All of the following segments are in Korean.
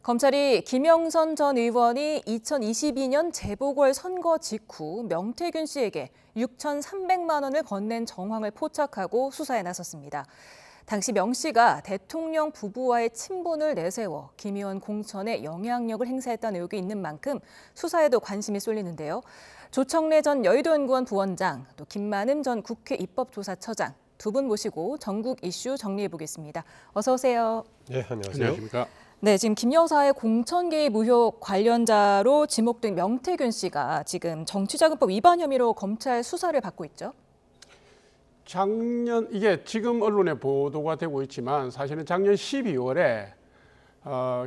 검찰이 김영선 전 의원이 2022년 재보궐선거 직후 명태균 씨에게 6,300만 원을 건넨 정황을 포착하고 수사에 나섰습니다. 당시 명 씨가 대통령 부부와의 친분을 내세워 김 의원 공천에 영향력을 행사했다는 의혹이 있는 만큼 수사에도 관심이 쏠리는데요. 조청래 전 여의도연구원 부원장, 또 김만음 전 국회 입법조사처장 두 분 모시고 전국 이슈 정리해보겠습니다. 어서 오세요. 네, 안녕하십니까. 네, 지금 김 여사의 공천 개입 의혹 관련자로 지목된 명태균 씨가 지금 정치자금법 위반 혐의로 검찰 수사를 받고 있죠. 이게 지금 언론에 보도가 되고 있지만 사실은 작년 12월에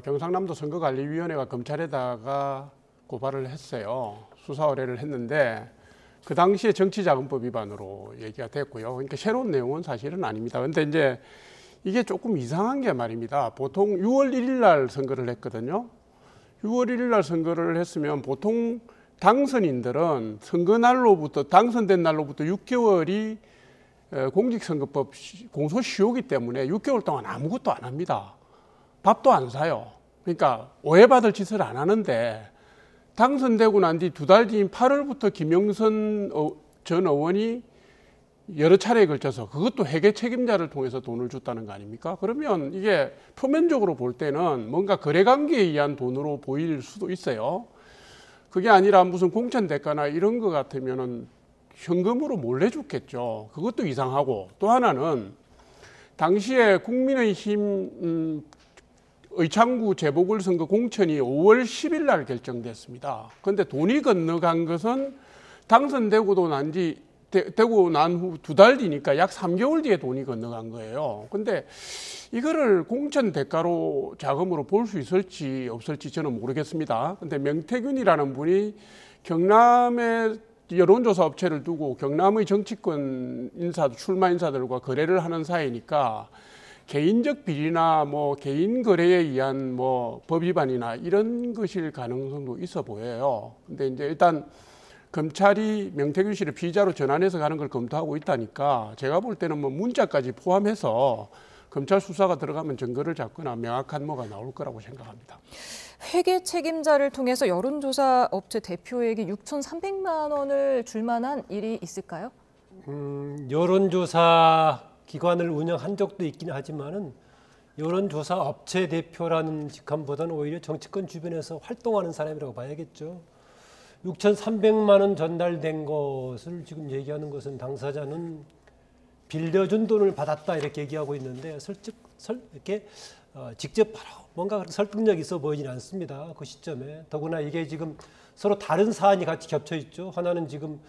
경상남도 선거관리위원회가 검찰에다가 고발을 했어요. 수사 의뢰를 했는데 그 당시에 정치자금법 위반으로 얘기가 됐고요. 그러니까 새로운 내용은 사실은 아닙니다. 그런데 이제 이게 조금 이상한 게 말입니다. 보통 6월 1일 날 선거를 했거든요. 6월 1일 날 선거를 했으면 보통 당선인들은 선거 날로부터 당선된 날로부터 6개월이 공직선거법 공소시효기 때문에 6개월 동안 아무것도 안 합니다. 밥도 안 사요. 그러니까 오해받을 짓을 안 하는데 당선되고 난 뒤 2달 뒤인 8월부터 김영선 전 의원이 여러 차례에 걸쳐서 그것도 회계 책임자를 통해서 돈을 줬다는 거 아닙니까? 그러면 이게 표면적으로 볼 때는 뭔가 거래관계에 의한 돈으로 보일 수도 있어요. 그게 아니라 무슨 공천 대가나 이런 거 같으면은 현금으로 몰래 줬겠죠. 그것도 이상하고, 또 하나는 당시에 국민의힘 의창구 재보궐선거 공천이 5월 10일 날 결정됐습니다. 그런데 돈이 건너간 것은 당선되고 난 후 2달 뒤니까 약 3개월 뒤에 돈이 건너간 거예요. 근데 이거를 공천 대가로 자금으로 볼 수 있을지 없을지 저는 모르겠습니다. 근데 명태균이라는 분이 경남의 여론조사 업체를 두고 경남의 정치권 출마 인사들과 거래를 하는 사이니까 개인적 비리나 개인 거래에 의한 법 위반이나 이런 것일 가능성도 있어 보여요. 근데 이제 일단 검찰이 명태균 씨를 피의자로 전환해서 가는 걸 검토하고 있다니까 제가 볼 때는 문자까지 포함해서 검찰 수사가 들어가면 증거를 잡거나 명확한 뭐가 나올 거라고 생각합니다. 회계 책임자를 통해서 여론조사 업체 대표에게 6,300만 원을 줄 만한 일이 있을까요? 여론조사 기관을 운영한 적도 있긴 하지만은 여론조사 업체 대표라는 직함보다는 오히려 정치권 주변에서 활동하는 사람이라고 봐야겠죠. 6,300만 원 전달된 것을 지금 얘기하는 것은 당사자는 빌려준 돈을 받았다 이렇게 얘기하고 있는데 이렇게 직접 바로 뭔가 설득력 있어 보이진 않습니다. 그 시점에. 더구나 이게 지금 서로 다른 사안이 같이 겹쳐 있죠. 하나는 지금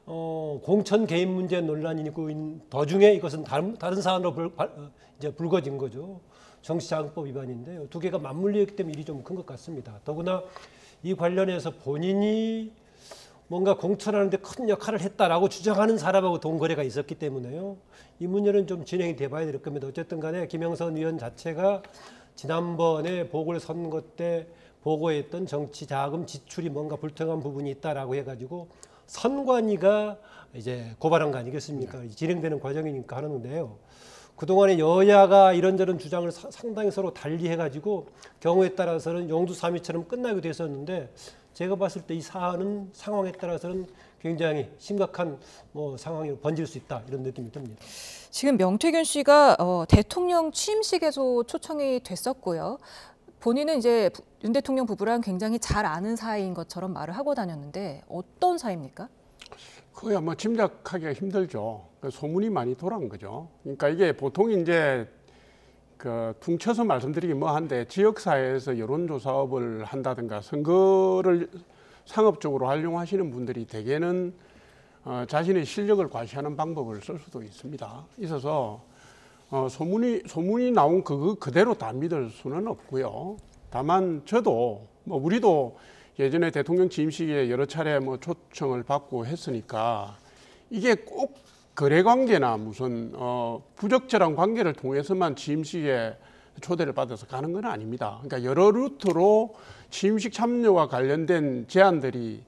공천 개입 문제 논란이 있고 도중에 이것은 다른 사안으로 이제 불거진 거죠. 정치자금법 위반인데요. 두 개가 맞물려 있기 때문에 일이 좀 큰 것 같습니다. 더구나 이 관련해서 본인이 뭔가 공천하는데 큰 역할을 했다라고 주장하는 사람하고 돈 거래가 있었기 때문에요. 이 문제는 좀 진행이 돼봐야 될 겁니다. 어쨌든 간에 김영선 의원 자체가 지난번에 보궐선거 때 보고했던 정치자금 지출이 뭔가 불통한 부분이 있다라고 해가지고 선관위가 이제 고발한 거 아니겠습니까? 진행되는 과정이니까 하는데요. 그동안에 여야가 이런저런 주장을 상당히 서로 달리해가지고 경우에 따라서는 용두사미처럼 끝나기도 했었는데 제가 봤을 때 이 상황에 따라서는 굉장히 심각한 상황이 번질 수 있다 이런 느낌이 듭니다. 지금 명태균 씨가 대통령 취임식에서 초청이 됐었고요. 본인은 이제 윤 대통령 부부랑 굉장히 잘 아는 사이인 것처럼 말을 하고 다녔는데 어떤 사이입니까? 그거야 짐작하기가 힘들죠. 소문이 많이 돌아온 거죠. 그러니까 이게 보통 이제 퉁쳐서 말씀드리기 뭐한데 지역사회에서 여론조사업을 한다든가 선거를 상업적으로 활용하시는 분들이 대개는 자신의 실력을 과시하는 방법을 쓸 수도 있어서 소문이 나온 그대로 다 믿을 수는 없고요. 다만 저도 우리도 예전에 대통령 취임식에 여러 차례 초청을 받고 했으니까 이게 꼭 거래관계나 무슨 부적절한 관계를 통해서만 취임식에 초대를 받아서 가는 건 아닙니다. 그러니까 여러 루트로 취임식 참여와 관련된 제안들이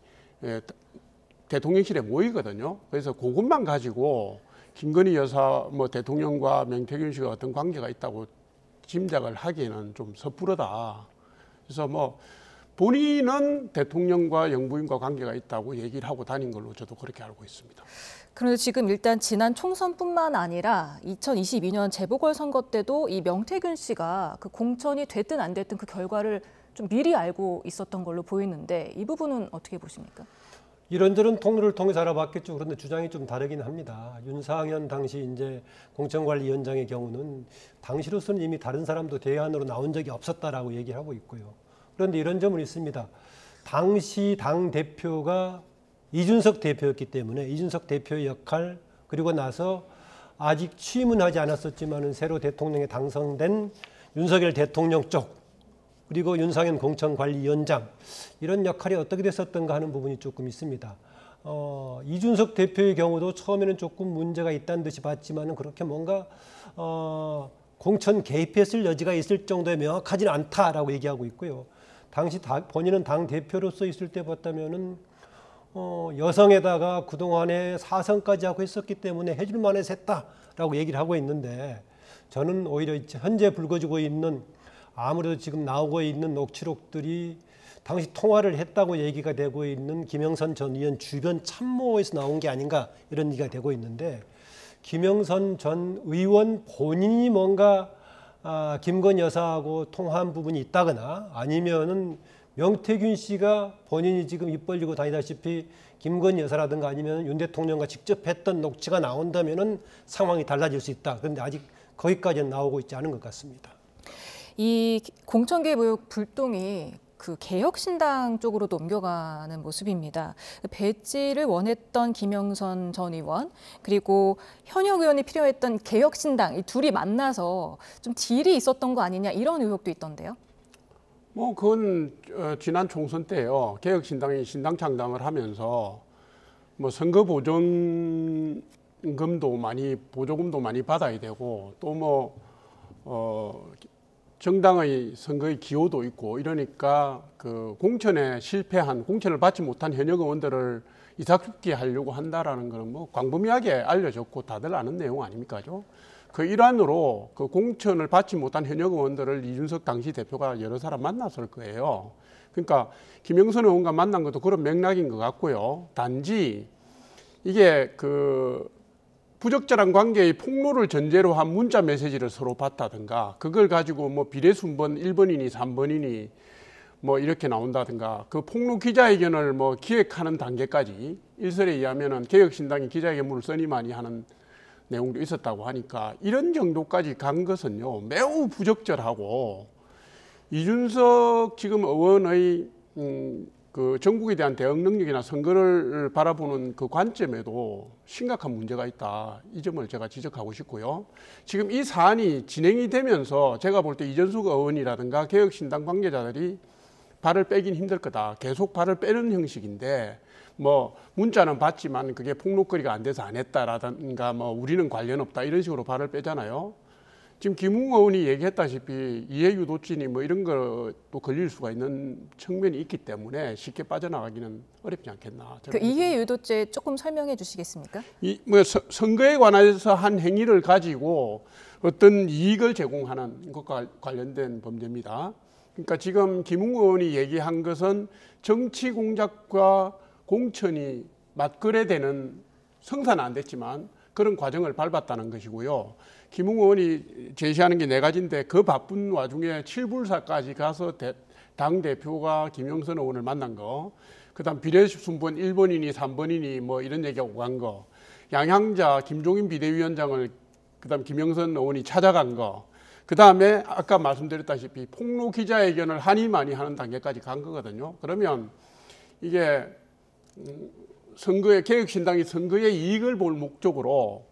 대통령실에 모이거든요. 그래서 그것만 가지고 김건희 여사 대통령과 명태균 씨가 어떤 관계가 있다고 짐작을 하기에는 좀 섣부르다. 그래서 뭐 본인은 대통령과 영부인과 관계가 있다고 얘기를 하고 다닌 걸로 저도 그렇게 알고 있습니다. 그런데 지금 일단 지난 총선뿐만 아니라 2022년 재보궐선거 때도 이 명태균 씨가 그 공천이 됐든 안 됐든 그 결과를 좀 미리 알고 있었던 걸로 보이는데 이 부분은 어떻게 보십니까? 이런저런 통로를 통해서 알아봤겠죠. 그런데 주장이 좀 다르긴 합니다. 윤상현 당시 이제 공천관리위원장의 경우는 당시로서는 이미 다른 사람도 대안으로 나온 적이 없었다라고 얘기를 하고 있고요. 그런데 이런 점은 있습니다. 당시 당 대표가 이준석 대표였기 때문에 이준석 대표의 역할 그리고 나서 아직 취임은 하지 않았었지만은 새로 대통령에 당선된 윤석열 대통령 쪽 그리고 윤상현 공천관리위원장 이런 역할이 어떻게 됐었던가 하는 부분이 조금 있습니다. 이준석 대표의 경우도 처음에는 조금 문제가 있다는 듯이 봤지만은 그렇게 뭔가 공천 개입했을 여지가 있을 정도의 명확하지는 않다라고 얘기하고 있고요. 당시 본인은 당 대표로서 있을 때 봤다면은 여성에다가 그동안에 사선까지 하고 있었기 때문에 해줄 만해서 했다라고 얘기를 하고 있는데 저는 오히려 현재 불거지고 있는 아무래도 지금 나오고 있는 녹취록들이 당시 통화를 했다고 얘기가 되고 있는 김영선 전 의원 주변 참모에서 나온 게 아닌가 이런 얘기가 되고 있는데 김영선 전 의원 본인이 뭔가 김건 여사하고 통화한 부분이 있다거나 아니면은 명태균 씨가 본인이 지금 입 벌리고 다니다시피 김건 여사라든가 아니면 윤 대통령과 직접 했던 녹취가 나온다면은 상황이 달라질 수 있다. 그런데 아직 거기까지는 나오고 있지 않은 것 같습니다. 이 공천 개입 의혹 불똥이 그 개혁신당 쪽으로 넘겨가는 모습입니다. 배지를 원했던 김영선 전 의원 그리고 현역 의원이 필요했던 개혁신당 이 둘이 만나서 좀 딜이 있었던 거 아니냐 이런 의혹도 있던데요. 뭐 그건 지난 총선 때요. 개혁신당이 신당 창당을 하면서 뭐 선거 보조금도 많이 받아야 되고 또 뭐 정당의 선거의 기호도 있고 이러니까 그 공천에 실패한 공천을 받지 못한 현역 의원들을 이삭죽기하려고 한다라는 것은 뭐 광범위하게 알려졌고 다들 아는 내용 아닙니까죠? 그 일환으로 그 공천을 받지 못한 현역 의원들을 이준석 당시 대표가 여러 사람 만났을 거예요. 그러니까 김영선 의원과 만난 것도 그런 맥락인 것 같고요. 단지 이게 그 부적절한 관계의 폭로를 전제로 한 문자 메시지를 서로 받다든가 그걸 가지고 뭐 비례순번 1번이니 3번이니 뭐 이렇게 나온다든가 그 폭로 기자회견을 뭐 기획하는 단계까지 일설에 의하면은 개혁신당이 기자회견문을 써니 많이 하는 내용도 있었다고 하니까 이런 정도까지 간 것은요 매우 부적절하고 이준석 지금 의원의 그 정국에 대한 대응 능력이나 선거를 바라보는 그 관점에도 심각한 문제가 있다. 이 점을 제가 지적하고 싶고요. 지금 이 사안이 진행이 되면서 제가 볼 때 이준석 의원이라든가 개혁신당 관계자들이 발을 빼긴 힘들 거다. 계속 발을 빼는 형식인데 뭐 문자는 받지만 그게 폭로거리가 안 돼서 안 했다라든가 뭐 우리는 관련 없다 이런 식으로 발을 빼잖아요. 지금 김웅 의원이 얘기했다시피 이해유도죄니 뭐 이런 것도 걸릴 수가 있는 측면이 있기 때문에 쉽게 빠져나가기는 어렵지 않겠나. 그 이해유도죄 조금 설명해 주시겠습니까? 뭐 선거에 관해서 한 행위를 가지고 어떤 이익을 제공하는 것과 관련된 범죄입니다. 그러니까 지금 김웅 의원이 얘기한 것은 정치 공작과 공천이 맞거래되는 성사는 안 됐지만 그런 과정을 밟았다는 것이고요. 김웅 의원이 제시하는 게 네 가지인데 그 바쁜 와중에 칠불사까지 가서 당대표가 김영선 의원을 만난 거, 그 다음 비례순번 1번이니 3번이니 뭐 이런 얘기하고 간 거, 양향자 김종인 비대위원장을 그 다음 김영선 의원이 찾아간 거, 그 다음에 아까 말씀드렸다시피 폭로 기자회견을 하니 많이 하는 단계까지 간 거거든요. 그러면 이게 선거의 개혁신당이 선거의 이익을 볼 목적으로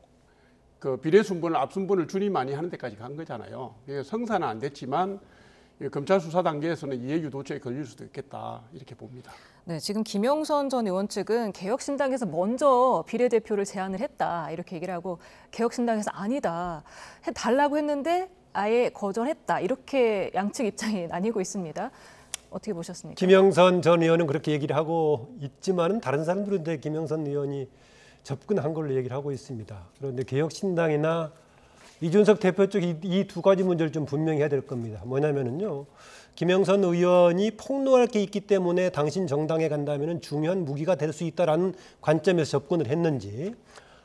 그 비례순번을 앞순번을 주니 많이 하는 데까지 간 거잖아요. 성사는 안 됐지만 검찰 수사 단계에서는 이해유도죄에 걸릴 수도 있겠다 이렇게 봅니다. 네, 지금 김영선 전 의원 측은 개혁신당에서 먼저 비례대표를 제안을 했다 이렇게 얘기를 하고 개혁신당에서 아니다 해달라고 했는데 아예 거절했다 이렇게 양측 입장이 나뉘고 있습니다. 어떻게 보셨습니까? 김영선 전 의원은 그렇게 얘기를 하고 있지만은 다른 사람들은 김영선 의원이 접근한 걸로 얘기를 하고 있습니다. 그런데 개혁신당이나 이준석 대표 쪽 이 두 가지 문제를 좀 분명히 해야 될 겁니다. 뭐냐면은요, 김영선 의원이 폭로할 게 있기 때문에 당신 정당에 간다면 중요한 무기가 될 수 있다라는 관점에서 접근을 했는지,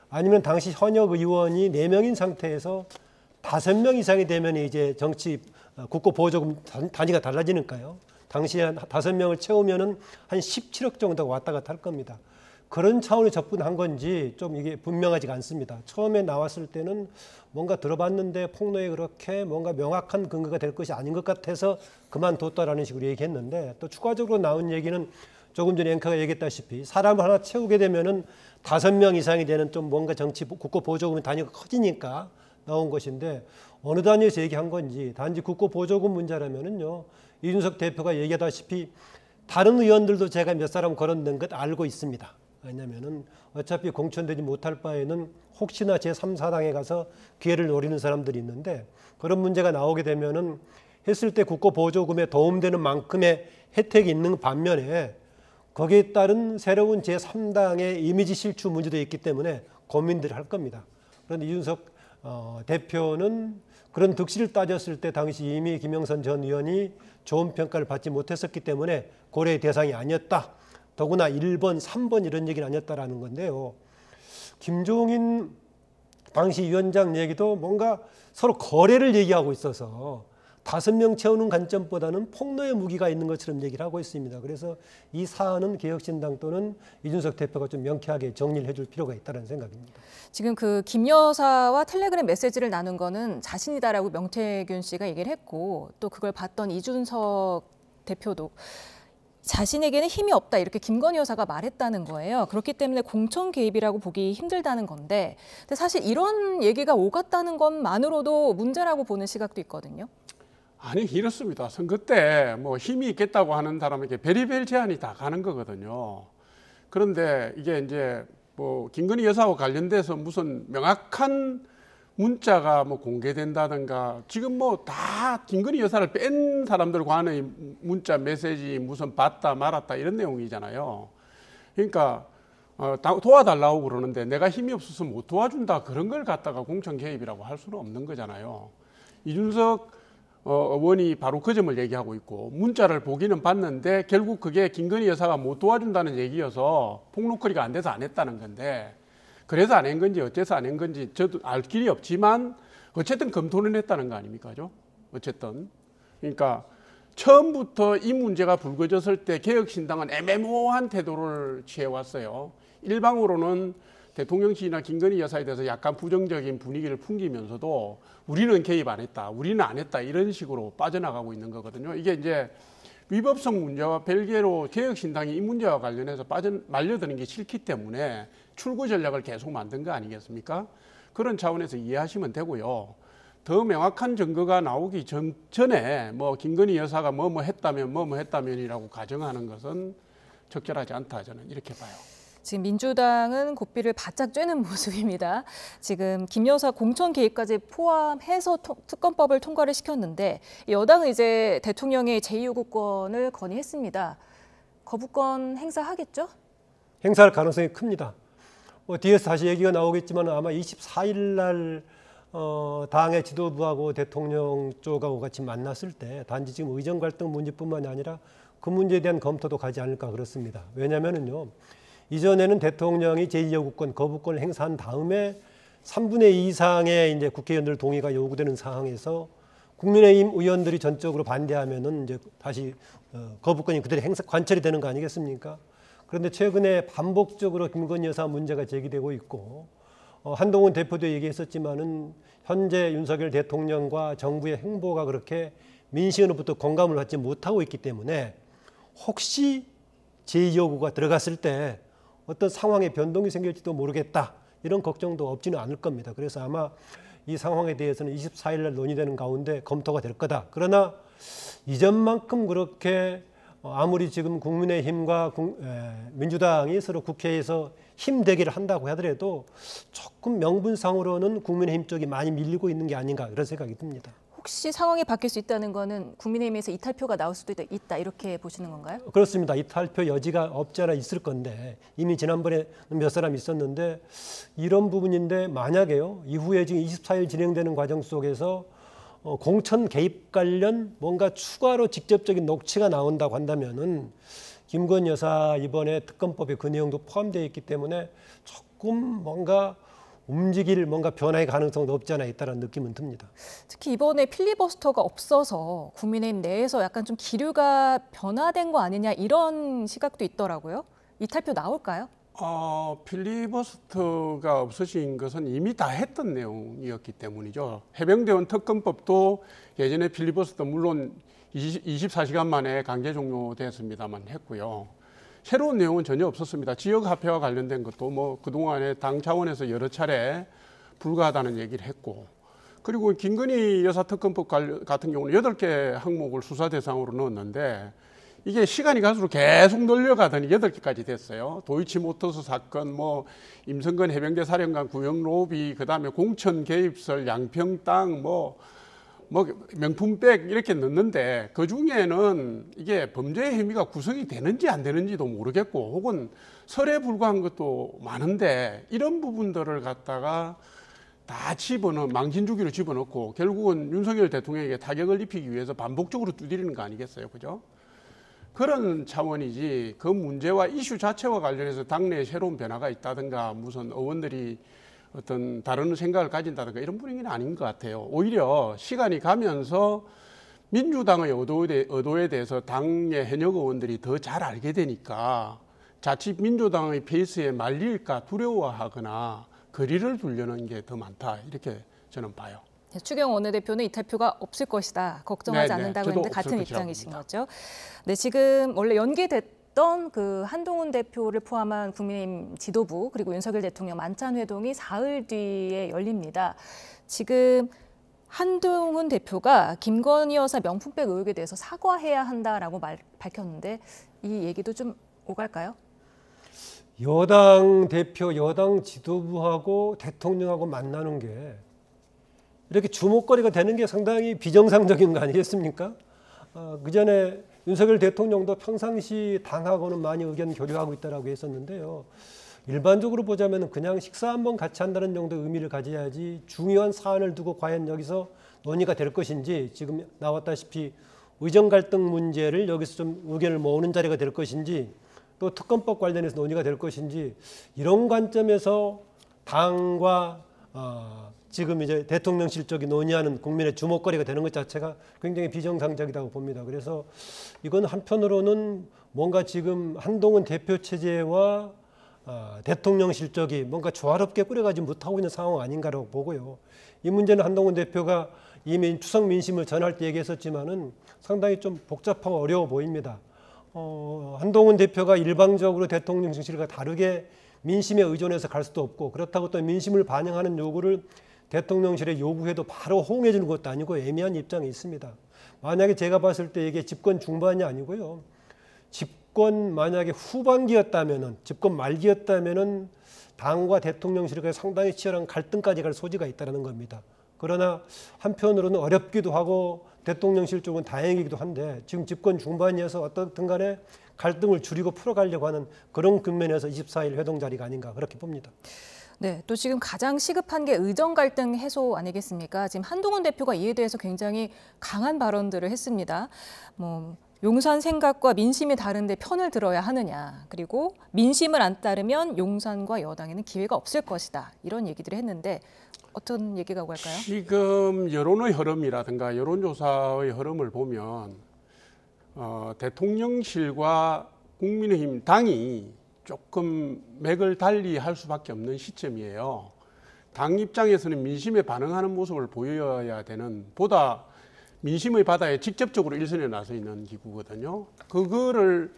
아니면 당시 현역 의원이 4명인 상태에서 5명 이상이 되면 이제 정치 국고 보조금 단위가 달라지니까요. 당시에 한 5명을 채우면은 한 17억 정도가 왔다 갔다 할 겁니다. 그런 차원의 접근한 건지 좀 이게 분명하지가 않습니다. 처음에 나왔을 때는 뭔가 들어봤는데 폭로에 그렇게 뭔가 명확한 근거가 될 것이 아닌 것 같아서 그만뒀다라는 식으로 얘기했는데, 또 추가적으로 나온 얘기는 조금 전에 앵커가 얘기했다시피 사람을 하나 채우게 되면은 5명 이상이 되는 좀 뭔가 정치 국고 보조금 단위가 커지니까 나온 것인데, 어느 단위에서 얘기한 건지, 단지 국고 보조금 문제라면은요, 이준석 대표가 얘기하다시피 다른 의원들도 제가 몇 사람 거론된 것 알고 있습니다. 왜냐면은 어차피 공천되지 못할 바에는 혹시나 제3, 4당에 가서 기회를 노리는 사람들이 있는데, 그런 문제가 나오게 되면은 했을 때 국고 보조금에 도움되는 만큼의 혜택이 있는 반면에 거기에 따른 새로운 제3당의 이미지 실추 문제도 있기 때문에 고민들을 할 겁니다. 그런데 이준석 대표는 그런 득실을 따졌을 때 당시 이미 김영선 전 의원이 좋은 평가를 받지 못했었기 때문에 고려의 대상이 아니었다. 더구나 1번, 3번 이런 얘기는 아니었다라는 건데요. 김종인 당시 위원장 얘기도 뭔가 서로 거래를 얘기하고 있어서 5명 채우는 관점보다는 폭로의 무기가 있는 것처럼 얘기를 하고 있습니다. 그래서 이 사안은 개혁신당 또는 이준석 대표가 좀 명쾌하게 정리를 해줄 필요가 있다는 생각입니다. 지금 그 김 여사와 텔레그램 메시지를 나눈 거는 자신이다라고 명태균 씨가 얘기를 했고, 또 그걸 봤던 이준석 대표도 자신에게는 힘이 없다 이렇게 김건희 여사가 말했다는 거예요. 그렇기 때문에 공천 개입이라고 보기 힘들다는 건데, 근데 사실 이런 얘기가 오갔다는 것만으로도 문제라고 보는 시각도 있거든요. 아니 이렇습니다. 선거 때 뭐 힘이 있겠다고 하는 사람에게 별의별 제안이 다 가는 거거든요. 그런데 이게 이제 뭐 김건희 여사와 관련돼서 무슨 명확한 문자가 뭐 공개된다든가, 지금 뭐 다 김건희 여사를 뺀 사람들 간의 문자 메시지 무슨 봤다 말았다 이런 내용이잖아요. 그러니까 도와달라고 그러는데 내가 힘이 없어서 못 도와준다, 그런 걸 갖다가 공천 개입이라고 할 수는 없는 거잖아요. 이준석 의원이 바로 그 점을 얘기하고 있고, 문자를 보기는 봤는데 결국 그게 김건희 여사가 못 도와준다는 얘기여서 폭로거리가 안 돼서 안 했다는 건데, 그래서 안 한 건지 어째서 안 한 건지 저도 알 길이 없지만 어쨌든 검토는 했다는 거 아닙니까? 어쨌든. 그러니까 처음부터 이 문제가 불거졌을 때 개혁신당은 애매모호한 태도를 취해왔어요. 일방으로는 대통령실이나 김건희 여사에 대해서 약간 부정적인 분위기를 풍기면서도 우리는 개입 안 했다, 우리는 안 했다, 이런 식으로 빠져나가고 있는 거거든요. 이게 이제 위법성 문제와 별개로 개혁신당이 이 문제와 관련해서 말려드는 게 싫기 때문에 출구 전략을 계속 만든 거 아니겠습니까? 그런 차원에서 이해하시면 되고요. 더 명확한 증거가 나오기 전에 뭐 김건희 여사가 뭐뭐 했다면이라고 가정하는 것은 적절하지 않다, 저는 이렇게 봐요. 지금 민주당은 고삐를 바짝 쬐는 모습입니다. 지금 김 여사 공천 개입까지 포함해서 특검법을 통과를 시켰는데, 여당은 이제 대통령의 제2요구권을 건의했습니다. 거부권 행사하겠죠? 행사할 가능성이 큽니다. 뒤에서 다시 얘기가 나오겠지만 아마 24일 날 당의 지도부하고 대통령 쪽하고 같이 만났을 때 단지 지금 의정 갈등 문제뿐만이 아니라 그 문제에 대한 검토도 가지 않을까 그렇습니다. 왜냐하면은요, 이전에는 대통령이 제2요구권 거부권을 행사한 다음에 3분의 2 이상의 이제 국회의원들 동의가 요구되는 상황에서 국민의힘 의원들이 전적으로 반대하면은 이제 다시 거부권이 그대로 관철이 되는 거 아니겠습니까? 그런데 최근에 반복적으로 김건희 여사 문제가 제기되고 있고, 한동훈 대표도 얘기했었지만은 현재 윤석열 대통령과 정부의 행보가 그렇게 민심으로부터 공감을 받지 못하고 있기 때문에 혹시 제2요구가 들어갔을 때 어떤 상황의 변동이 생길지도 모르겠다, 이런 걱정도 없지는 않을 겁니다. 그래서 아마 이 상황에 대해서는 24일 날 논의되는 가운데 검토가 될 거다. 그러나 이전만큼 그렇게 아무리 지금 국민의힘과 민주당이 서로 국회에서 힘 대결을 한다고 하더라도 조금 명분상으로는 국민의힘 쪽이 많이 밀리고 있는 게 아닌가, 이런 생각이 듭니다. 혹시 상황이 바뀔 수 있다는 거는 국민의힘에서 이탈표가 나올 수도 있다, 이렇게 보시는 건가요? 그렇습니다. 이탈표 여지가 없지 않아 있을 건데, 이미 지난번에 몇 사람 있었는데 이런 부분인데, 만약에요 이후에 지금 24일 진행되는 과정 속에서 공천 개입 관련 뭔가 추가로 직접적인 녹취가 나온다고 한다면은 김건희 여사 이번에 특검법에 그 내용도 포함되어 있기 때문에 조금 뭔가 움직일 뭔가 변화의 가능성도 없지 않아 있다는 느낌은 듭니다. 특히 이번에 필리버스터가 없어서 국민의힘 내에서 약간 좀 기류가 변화된 거 아니냐 이런 시각도 있더라고요. 이탈표 나올까요? 필리버스터가 없어진 것은 이미 다 했던 내용이었기 때문이죠. 해병대원 특검법도 예전에 필리버스터 물론 24시간 만에 강제 종료됐습니다만 했고요. 새로운 내용은 전혀 없었습니다. 지역화폐와 관련된 것도 뭐 그동안에 당 차원에서 여러 차례 불가하다는 얘기를 했고, 그리고 김건희 여사 특검법 같은 경우는 8개 항목을 수사 대상으로 넣었는데 이게 시간이 갈수록 계속 늘려가더니 8개까지 됐어요. 도이치모터스 사건, 뭐 임성근 해병대 사령관 구형 로비, 그다음에 공천 개입설, 양평 땅, 뭐 명품백 이렇게 넣는데 그 중에는 이게 범죄의 혐의가 구성이 되는지 안 되는지도 모르겠고 혹은 설에 불과한 것도 많은데 이런 부분들을 갖다가 다 망신주기로 집어넣고 결국은 윤석열 대통령에게 타격을 입히기 위해서 반복적으로 두드리는 거 아니겠어요, 그죠? 그런 차원이지 그 문제와 이슈 자체와 관련해서 당내에 새로운 변화가 있다든가 무슨 의원들이 어떤 다른 생각을 가진다든가 이런 분위기는 아닌 것 같아요. 오히려 시간이 가면서 민주당의 의도에 대해서 당의 현역 의원들이 더 잘 알게 되니까 자칫 민주당의 페이스에 말릴까 두려워하거나 거리를 두려는 게 더 많다 이렇게 저는 봐요. 추경 원내대표는 이탈표가 없을 것이다. 걱정하지 않는다고 했는데 같은 입장이신 거죠. 네, 지금 원래 연기됐던 그 한동훈 대표를 포함한 국민의힘 지도부 그리고 윤석열 대통령 만찬 회동이 사흘 뒤에 열립니다. 지금 한동훈 대표가 김건희 여사 명품백 의혹에 대해서 사과해야 한다라고 밝혔는데 이 얘기도 좀 오갈까요? 여당 대표, 여당 지도부하고 대통령하고 만나는 게 이렇게 주목거리가 되는 게 상당히 비정상적인 거 아니겠습니까? 그 전에 윤석열 대통령도 평상시 당하고는 많이 의견 교류하고 있다라고 했었는데요. 일반적으로 보자면 그냥 식사 한번 같이 한다는 정도의 의미를 가져야지 중요한 사안을 두고 과연 여기서 논의가 될 것인지 지금 나왔다시피 의정 갈등 문제를 여기서 좀 의견을 모으는 자리가 될 것인지 또 특검법 관련해서 논의가 될 것인지 이런 관점에서 당과 지금 이제 대통령실 쪽이 논의하는 국민의 주목거리가 되는 것 자체가 굉장히 비정상적이라고 봅니다. 그래서 이건 한편으로는 뭔가 지금 한동훈 대표 체제와 대통령실 쪽이 뭔가 조화롭게 꾸려가지 못하고 있는 상황 아닌가라고 보고요. 이 문제는 한동훈 대표가 이미 추석 민심을 전할 때 얘기했었지만은 상당히 좀 복잡하고 어려워 보입니다. 한동훈 대표가 일방적으로 대통령실과 다르게 민심에 의존해서 갈 수도 없고 그렇다고 또 민심을 반영하는 요구를 대통령실에 요구해도 바로 호응해 주는 것도 아니고 애매한 입장이 있습니다. 만약에 제가 봤을 때 이게 집권 중반이 아니고요. 집권 만약에 후반기였다면은 집권 말기였다면은 당과 대통령실과 상당히 치열한 갈등까지 갈 소지가 있다는 겁니다. 그러나 한편으로는 어렵기도 하고 대통령실 쪽은 다행이기도 한데 지금 집권 중반이어서 어떻든 간에 갈등을 줄이고 풀어가려고 하는 그런 국면에서 24일 회동 자리가 아닌가 그렇게 봅니다. 네, 또 지금 가장 시급한 게 의정 갈등 해소 아니겠습니까? 지금 한동훈 대표가 이에 대해서 굉장히 강한 발언들을 했습니다. 용산 생각과 민심이 다른데 편을 들어야 하느냐. 그리고 민심을 안 따르면 용산과 여당에는 기회가 없을 것이다. 이런 얘기들을 했는데 어떤 얘기가 오갈까요? 지금 여론의 흐름이라든가 여론조사의 흐름을 보면 대통령실과 국민의힘 당이 조금 맥을 달리 할 수밖에 없는 시점이에요. 당 입장에서는 민심에 반응하는 모습을 보여야 되는 보다 민심의 바다에 직접적으로 일선에 나서 있는 기구거든요. 그거를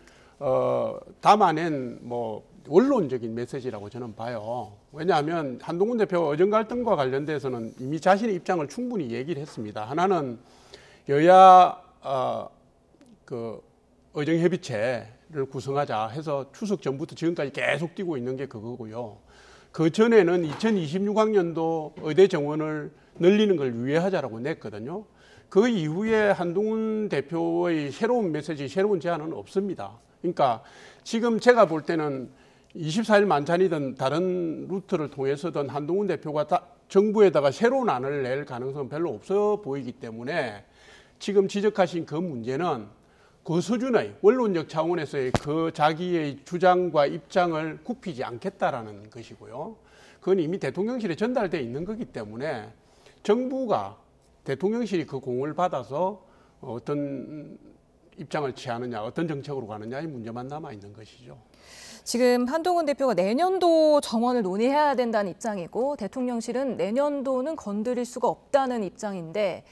담아낸 원론적인 메시지라고 저는 봐요. 왜냐하면 한동훈 대표가 의정 갈등과 관련돼서는 이미 자신의 입장을 충분히 얘기를 했습니다. 하나는 여야 의정협의체를 구성하자 해서 추석 전부터 지금까지 계속 뛰고 있는 게 그거고요. 그 전에는 2026학년도 의대 정원을 늘리는 걸 유예하자라고 냈거든요. 그 이후에 한동훈 대표의 새로운 메시지, 새로운 제안은 없습니다. 그러니까 지금 제가 볼 때는 24일 만찬이든 다른 루트를 통해서든 한동훈 대표가 정부에다가 새로운 안을 낼 가능성은 별로 없어 보이기 때문에 지금 지적하신 그 문제는 그 수준의 원론적 차원에서의 그 자기의 주장과 입장을 굽히지 않겠다라는 것이고요. 그건 이미 대통령실에 전달되어 있는 거기 때문에 정부가 대통령실이 그 공을 받아서 어떤 입장을 취하느냐, 어떤 정책으로 가느냐의 문제만 남아 있는 것이죠. 지금 한동훈 대표가 내년도 정원을 논의해야 된다는 입장이고 대통령실은 내년도는 건드릴 수가 없다는 입장인데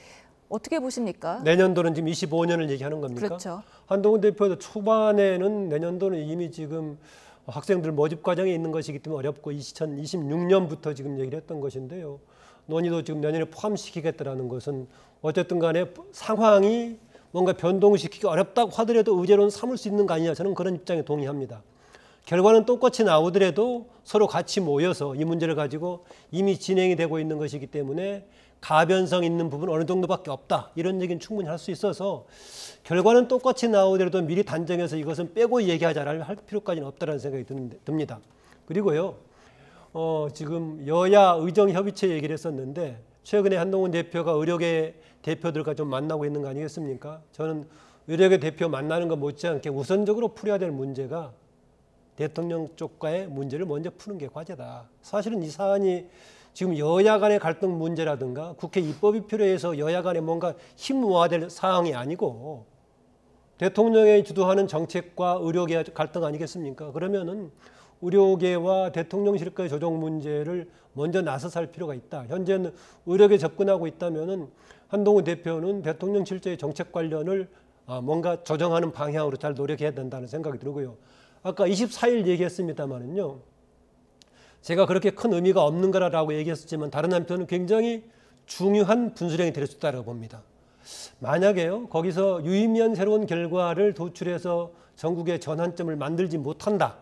어떻게 보십니까? 내년도는 지금 25년을 얘기하는 겁니까? 그렇죠. 한동훈 대표도 초반에는 내년도는 이미 지금 학생들 모집 과정에 있는 것이기 때문에 어렵고 2026년부터 지금 얘기를 했던 것인데요. 논의도 지금 내년에 포함시키겠다라는 것은 어쨌든 간에 상황이 뭔가 변동시키기 어렵다고 하더라도 의제로는 삼을 수 있는 거 아니냐, 저는 그런 입장에 동의합니다. 결과는 똑같이 나오더라도 서로 같이 모여서 이 문제를 가지고 이미 진행이 되고 있는 것이기 때문에 가변성 있는 부분 어느 정도밖에 없다, 이런 얘기는 충분히 할 수 있어서 결과는 똑같이 나오더라도 미리 단정해서 이것은 빼고 얘기하자를 할 필요까지는 없다는 생각이 듭니다. 그리고요, 지금 여야 의정협의체 얘기를 했었는데 최근에 한동훈 대표가 의료계 대표들과 좀 만나고 있는 거 아니겠습니까? 저는 의료계 대표 만나는 것 못지않게 우선적으로 풀어야 될 문제가 대통령 쪽과의 문제를 먼저 푸는 게 과제다. 사실은 이 사안이 지금 여야 간의 갈등 문제라든가 국회 입법이 필요해서 여야 간에 뭔가 힘 모아야 될 사항이 아니고 대통령이 주도하는 정책과 의료계 갈등 아니겠습니까? 그러면은 의료계와 대통령실과의 조정 문제를 먼저 나서서 할 필요가 있다. 현재는 의료계 접근하고 있다면은 한동훈 대표는 대통령 실제의 정책 관련을 뭔가 조정하는 방향으로 잘 노력해야 된다는 생각이 들고요. 아까 24일 얘기했습니다만은요. 제가 그렇게 큰 의미가 없는 거라고 얘기했었지만 다른 한편은 굉장히 중요한 분수령이 될 수 있다고 봅니다. 만약에요, 거기서 유의미한 새로운 결과를 도출해서 전국의 전환점을 만들지 못한다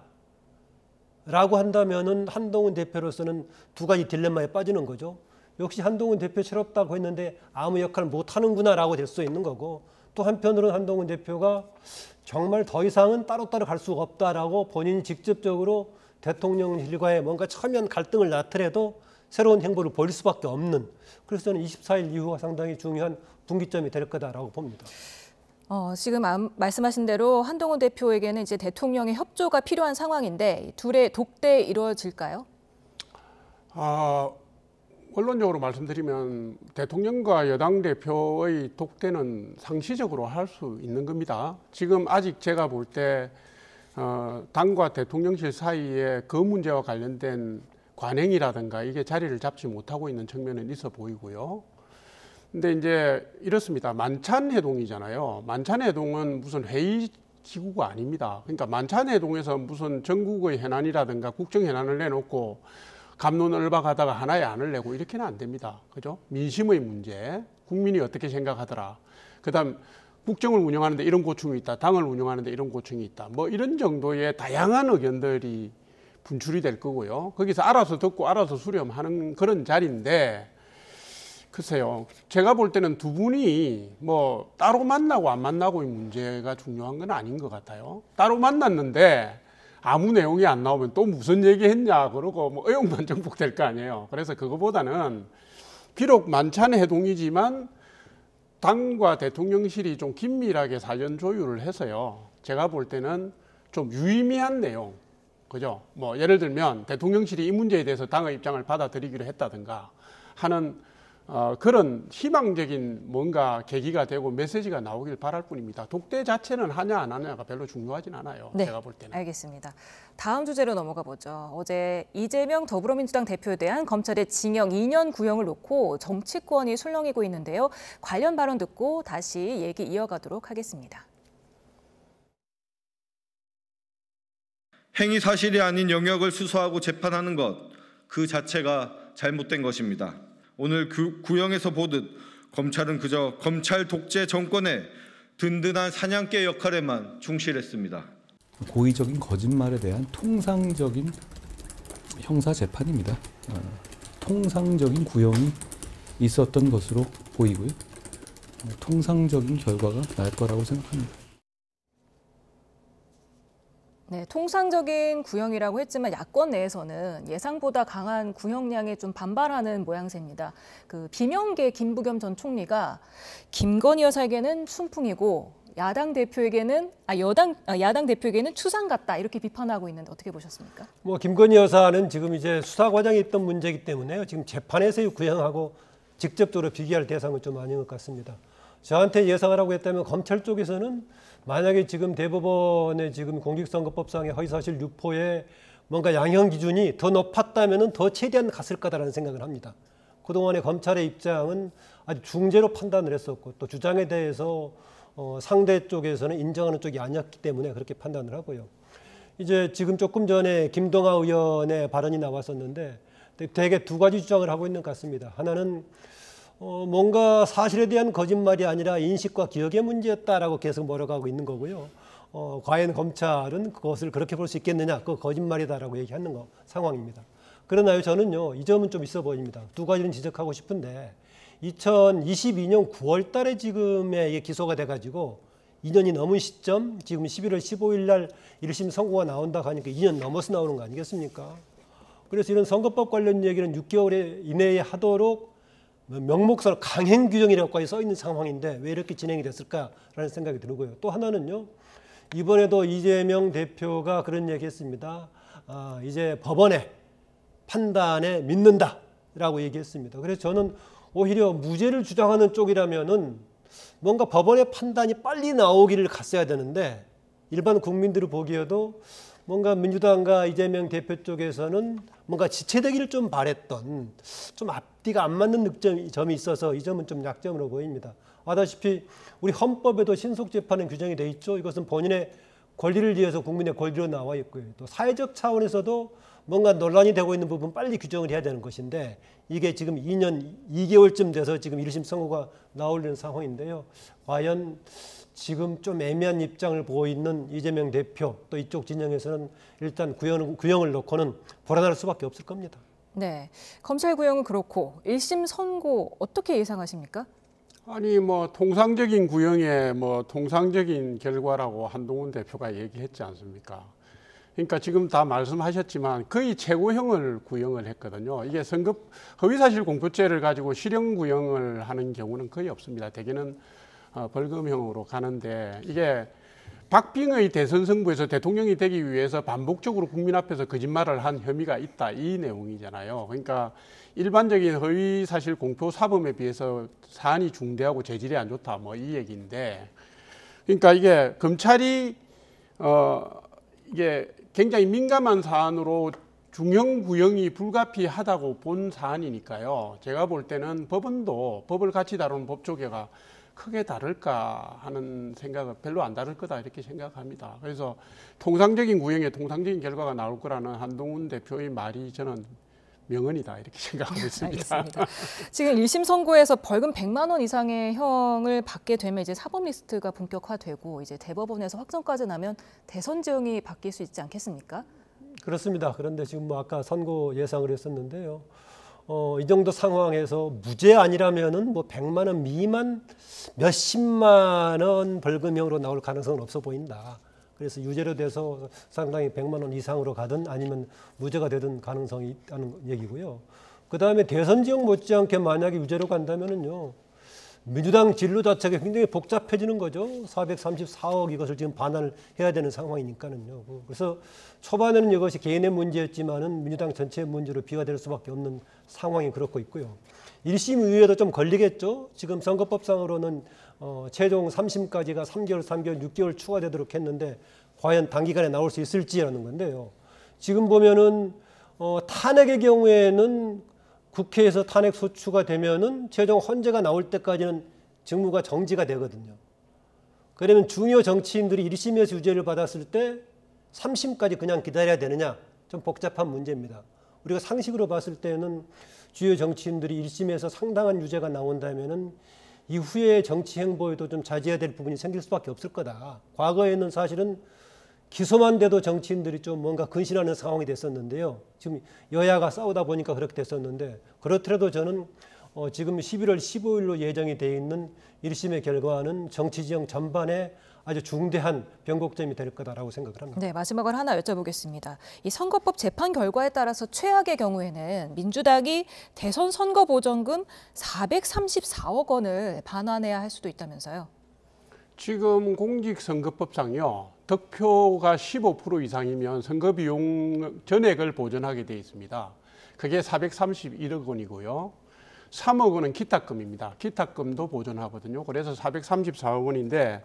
라고 한다면은 한동훈 대표로서는 두 가지 딜레마에 빠지는 거죠. 역시 한동훈 대표스럽다고 했는데 아무 역할을 못하는구나 라고 될 수 있는 거고, 또 한편으로는 한동훈 대표가 정말 더 이상은 따로따로 갈 수가 없다라고 본인이 직접적으로 대통령실과의 뭔가 첨예한 갈등을 낳더라도 새로운 행보를 보일 수밖에 없는, 그래서 저는 24일 이후가 상당히 중요한 분기점이 될 거다라고 봅니다. 지금 말씀하신 대로 한동훈 대표에게는 이제 대통령의 협조가 필요한 상황인데 둘의 독대 이루어질까요? 원론적으로 말씀드리면 대통령과 여당 대표의 독대는 상시적으로 할 수 있는 겁니다. 지금 아직 제가 볼 때 당과 대통령실 사이에 그 문제와 관련된 관행이라든가 이게 자리를 잡지 못하고 있는 측면은 있어 보이고요. 근데 이제 이렇습니다. 만찬회동이잖아요. 만찬회동은 무슨 회의 기구가 아닙니다. 그러니까 만찬회동에서 무슨 전국의 현안이라든가 국정 현안을 내놓고 갑론을박하다가 하나의 안을 내고 이렇게는 안 됩니다. 그죠? 민심의 문제, 국민이 어떻게 생각하더라. 그다음 국정을 운영하는데 이런 고충이 있다. 당을 운영하는데 이런 고충이 있다. 뭐 이런 정도의 다양한 의견들이 분출이 될 거고요. 거기서 알아서 듣고 알아서 수렴하는 그런 자리인데, 글쎄요. 제가 볼 때는 두 분이 뭐 따로 만나고 안 만나고의 문제가 중요한 건 아닌 것 같아요. 따로 만났는데 아무 내용이 안 나오면 또 무슨 얘기했냐 그러고 뭐 의욕만 정복될 거 아니에요. 그래서 그거보다는 비록 만찬 회동이지만 당과 대통령실이 좀 긴밀하게 사전 조율을 해서요. 제가 볼 때는 좀 유의미한 내용, 그죠? 뭐 예를 들면 대통령실이 이 문제에 대해서 당의 입장을 받아들이기로 했다든가 하는 그런 희망적인 뭔가 계기가 되고 메시지가 나오길 바랄 뿐입니다. 독대 자체는 하냐 안 하냐가 별로 중요하진 않아요. 네, 제가 볼 때는. 알겠습니다. 다음 주제로 넘어가 보죠. 어제 이재명 더불어민주당 대표에 대한 검찰의 징역 2년 구형을 놓고 정치권이 술렁이고 있는데요. 관련 발언 듣고 다시 얘기 이어가도록 하겠습니다. 행위 사실이 아닌 영역을 수사하고 재판하는 것 그 자체가 잘못된 것입니다. 오늘 구형에서 보듯 검찰은 그저 검찰 독재 정권의 든든한 사냥개 역할에만 충실했습니다. 고의적인 거짓말에 대한 통상적인 형사 재판입니다. 통상적인 구형이 있었던 것으로 보이고요. 통상적인 결과가 날 거라고 생각합니다. 네, 통상적인 구형이라고 했지만 야권 내에서는 예상보다 강한 구형량에 좀 반발하는 모양새입니다. 그 비명계 김부겸 전 총리가 김건희 여사에게는 순풍이고 야당 대표에게는 추상 같다 이렇게 비판하고 있는데 어떻게 보셨습니까? 뭐 김건희 여사는 지금 이제 수사 과정에 있던 문제이기 때문에 지금 재판에서의 구형하고 직접적으로 비교할 대상은 좀 아닌 것 같습니다. 저한테 예상을 하고 했다면 검찰 쪽에서는 만약에 지금 대법원의 지금 공직선거법상의 허위사실 유포에 뭔가 양형 기준이 더 높았다면은 더 최대한 갔을 거다라는 생각을 합니다. 그동안의 검찰의 입장은 아주 중재로 판단을 했었고 또 주장에 대해서 상대 쪽에서는 인정하는 쪽이 아니었기 때문에 그렇게 판단을 하고요. 이제 지금 조금 전에 김동아 의원의 발언이 나왔었는데 대개 두 가지 주장을 하고 있는 것 같습니다. 하나는 뭔가 사실에 대한 거짓말이 아니라 인식과 기억의 문제였다라고 계속 몰아가고 있는 거고요. 과연 검찰은 그것을 그렇게 볼 수 있겠느냐, 그거 거짓말이다라고 얘기하는 상황입니다. 그러나요, 저는요, 이 점은 좀 있어 보입니다. 두 가지는 지적하고 싶은데 2022년 9월 달에 지금에 이게 기소가 돼가지고 2년이 넘은 시점, 지금 11월 15일 날 1심 선고가 나온다고 하니까 2년 넘어서 나오는 거 아니겠습니까? 그래서 이런 선거법 관련 얘기는 6개월 이내에 하도록 명목상 강행 규정이라고까지 써 있는 상황인데 왜 이렇게 진행이 됐을까라는 생각이 들고요. 또 하나는요. 이번에도 이재명 대표가 그런 얘기했습니다. 이제 법원의 판단에 믿는다라고 얘기했습니다. 그래서 저는 오히려 무죄를 주장하는 쪽이라면은 뭔가 법원의 판단이 빨리 나오기를 갔어야 되는데 일반 국민들이 보기에도 뭔가 민주당과 이재명 대표 쪽에서는 뭔가 지체되기를 좀 바랬던 좀 앞뒤가 안 맞는 점이 있어서 이 점은 좀 약점으로 보입니다. 아다시피 우리 헌법에도 신속재판은 규정이 돼 있죠. 이것은 본인의 권리를 위해서 국민의 권리로 나와 있고요. 또 사회적 차원에서도 뭔가 논란이 되고 있는 부분 빨리 규정을 해야 되는 것인데 이게 지금 2년 2개월쯤 돼서 지금 1심 선고가 나오려는 상황인데요. 과연 지금 좀 애매한 입장을 보이는 이재명 대표 또 이쪽 진영에서는 일단 구형을 놓고는 불안할 수밖에 없을 겁니다. 네, 검찰 구형은 그렇고 1심 선고 어떻게 예상하십니까? 아니 뭐 통상적인 구형의 뭐 통상적인 결과라고 한동훈 대표가 얘기했지 않습니까? 그러니까 지금 다 말씀하셨지만 거의 최고형을 구형을 했거든요. 이게 선급 허위사실 공표죄를 가지고 실형 구형을 하는 경우는 거의 없습니다. 대개는 벌금형으로 가는데 이게 박빙의 대선 승부에서 대통령이 되기 위해서 반복적으로 국민 앞에서 거짓말을 한 혐의가 있다 이 내용이잖아요. 그러니까 일반적인 허위사실 공표 사범에 비해서 사안이 중대하고 재질이 안 좋다 뭐 이 얘기인데 그러니까 이게 검찰이 이게 굉장히 민감한 사안으로 중형 구형이 불가피하다고 본 사안이니까요. 제가 볼 때는 법원도 법을 같이 다루는 법조계가 크게 다를까 하는 생각은 별로 안 다를 거다 이렇게 생각합니다. 그래서 통상적인 구형에 통상적인 결과가 나올 거라는 한동훈 대표의 말이 저는 명언이다 이렇게 생각하고 있습니다. 알겠습니다. 지금 1심 선고에서 벌금 100만 원 이상의 형을 받게 되면 이제 사법 리스트가 본격화되고 이제 대법원에서 확정까지 나면 대선 지형이 바뀔 수 있지 않겠습니까? 그렇습니다. 그런데 지금 뭐 아까 선고 예상을 했었는데요. 이 정도 상황에서 무죄 아니라면은 뭐 100만 원 미만 몇십만 원 벌금형으로 나올 가능성은 없어 보인다. 그래서 유죄로 돼서 상당히 100만 원 이상으로 가든 아니면 무죄가 되든 가능성이 있다는 얘기고요. 그다음에 대선 지역 못지않게 만약에 유죄로 간다면은요. 민주당 진로 자체가 굉장히 복잡해지는 거죠. 434억 이것을 지금 반환을 해야 되는 상황이니까는요. 그래서 초반에는 이것이 개인의 문제였지만은 민주당 전체의 문제로 비화될 수밖에 없는 상황이 그렇고 있고요. 1심 이후에도 좀 걸리겠죠. 지금 선거법상으로는 최종 3심까지가 3개월, 6개월 추가되도록 했는데 과연 단기간에 나올 수 있을지라는 건데요. 지금 보면은 탄핵의 경우에는 국회에서 탄핵 소추가 되면은 최종 헌재가 나올 때까지는 직무가 정지가 되거든요. 그러면 중요 정치인들이 1심에서 유죄를 받았을 때 3심까지 그냥 기다려야 되느냐? 좀 복잡한 문제입니다. 우리가 상식으로 봤을 때는 주요 정치인들이 1심에서 상당한 유죄가 나온다면은 이후에 정치 행보에도 좀 자제해야 될 부분이 생길 수밖에 없을 거다. 과거에는 사실은 기소만 돼도 정치인들이 좀 뭔가 근신하는 상황이 됐었는데요. 지금 여야가 싸우다 보니까 그렇게 됐었는데 그렇더라도 저는 지금 11월 15일로 예정이 되어 있는 1심의 결과는 정치 지형 전반에 아주 중대한 변곡점이 될 거다라고 생각을 합니다. 네, 마지막으로 하나 여쭤보겠습니다. 이 선거법 재판 결과에 따라서 최악의 경우에는 민주당이 대선 선거 보전금 434억 원을 반환해야 할 수도 있다면서요. 지금 공직선거법상요, 득표가 15% 이상이면 선거비용 전액을 보전하게 되어 있습니다. 그게 431억 원이고요. 3억 원은 기탁금입니다. 기탁금도 보전하거든요. 그래서 434억 원인데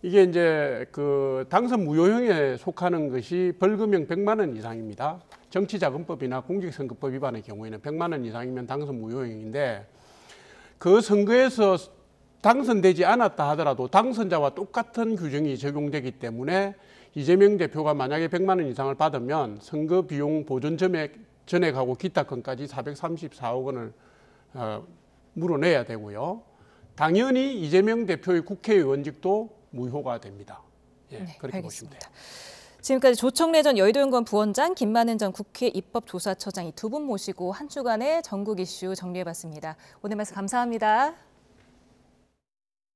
이게 이제 그 당선 무효형에 속하는 것이 벌금형 100만 원 이상입니다. 정치자금법이나 공직선거법 위반의 경우에는 100만 원 이상이면 당선 무효형인데 그 선거에서 당선되지 않았다 하더라도 당선자와 똑같은 규정이 적용되기 때문에 이재명 대표가 만약에 100만 원 이상을 받으면 선거 비용 보전 전액하고 기타금까지 434억 원을 물어내야 되고요. 당연히 이재명 대표의 국회의원직도 무효가 됩니다. 예, 네, 그렇게 알겠습니다. 보시면 돼요. 지금까지 조청래 전 여의도연구원 부원장, 김만은 전 국회 입법조사처장 이 두 분 모시고 한 주간의 전국 이슈 정리해봤습니다. 오늘 말씀 감사합니다.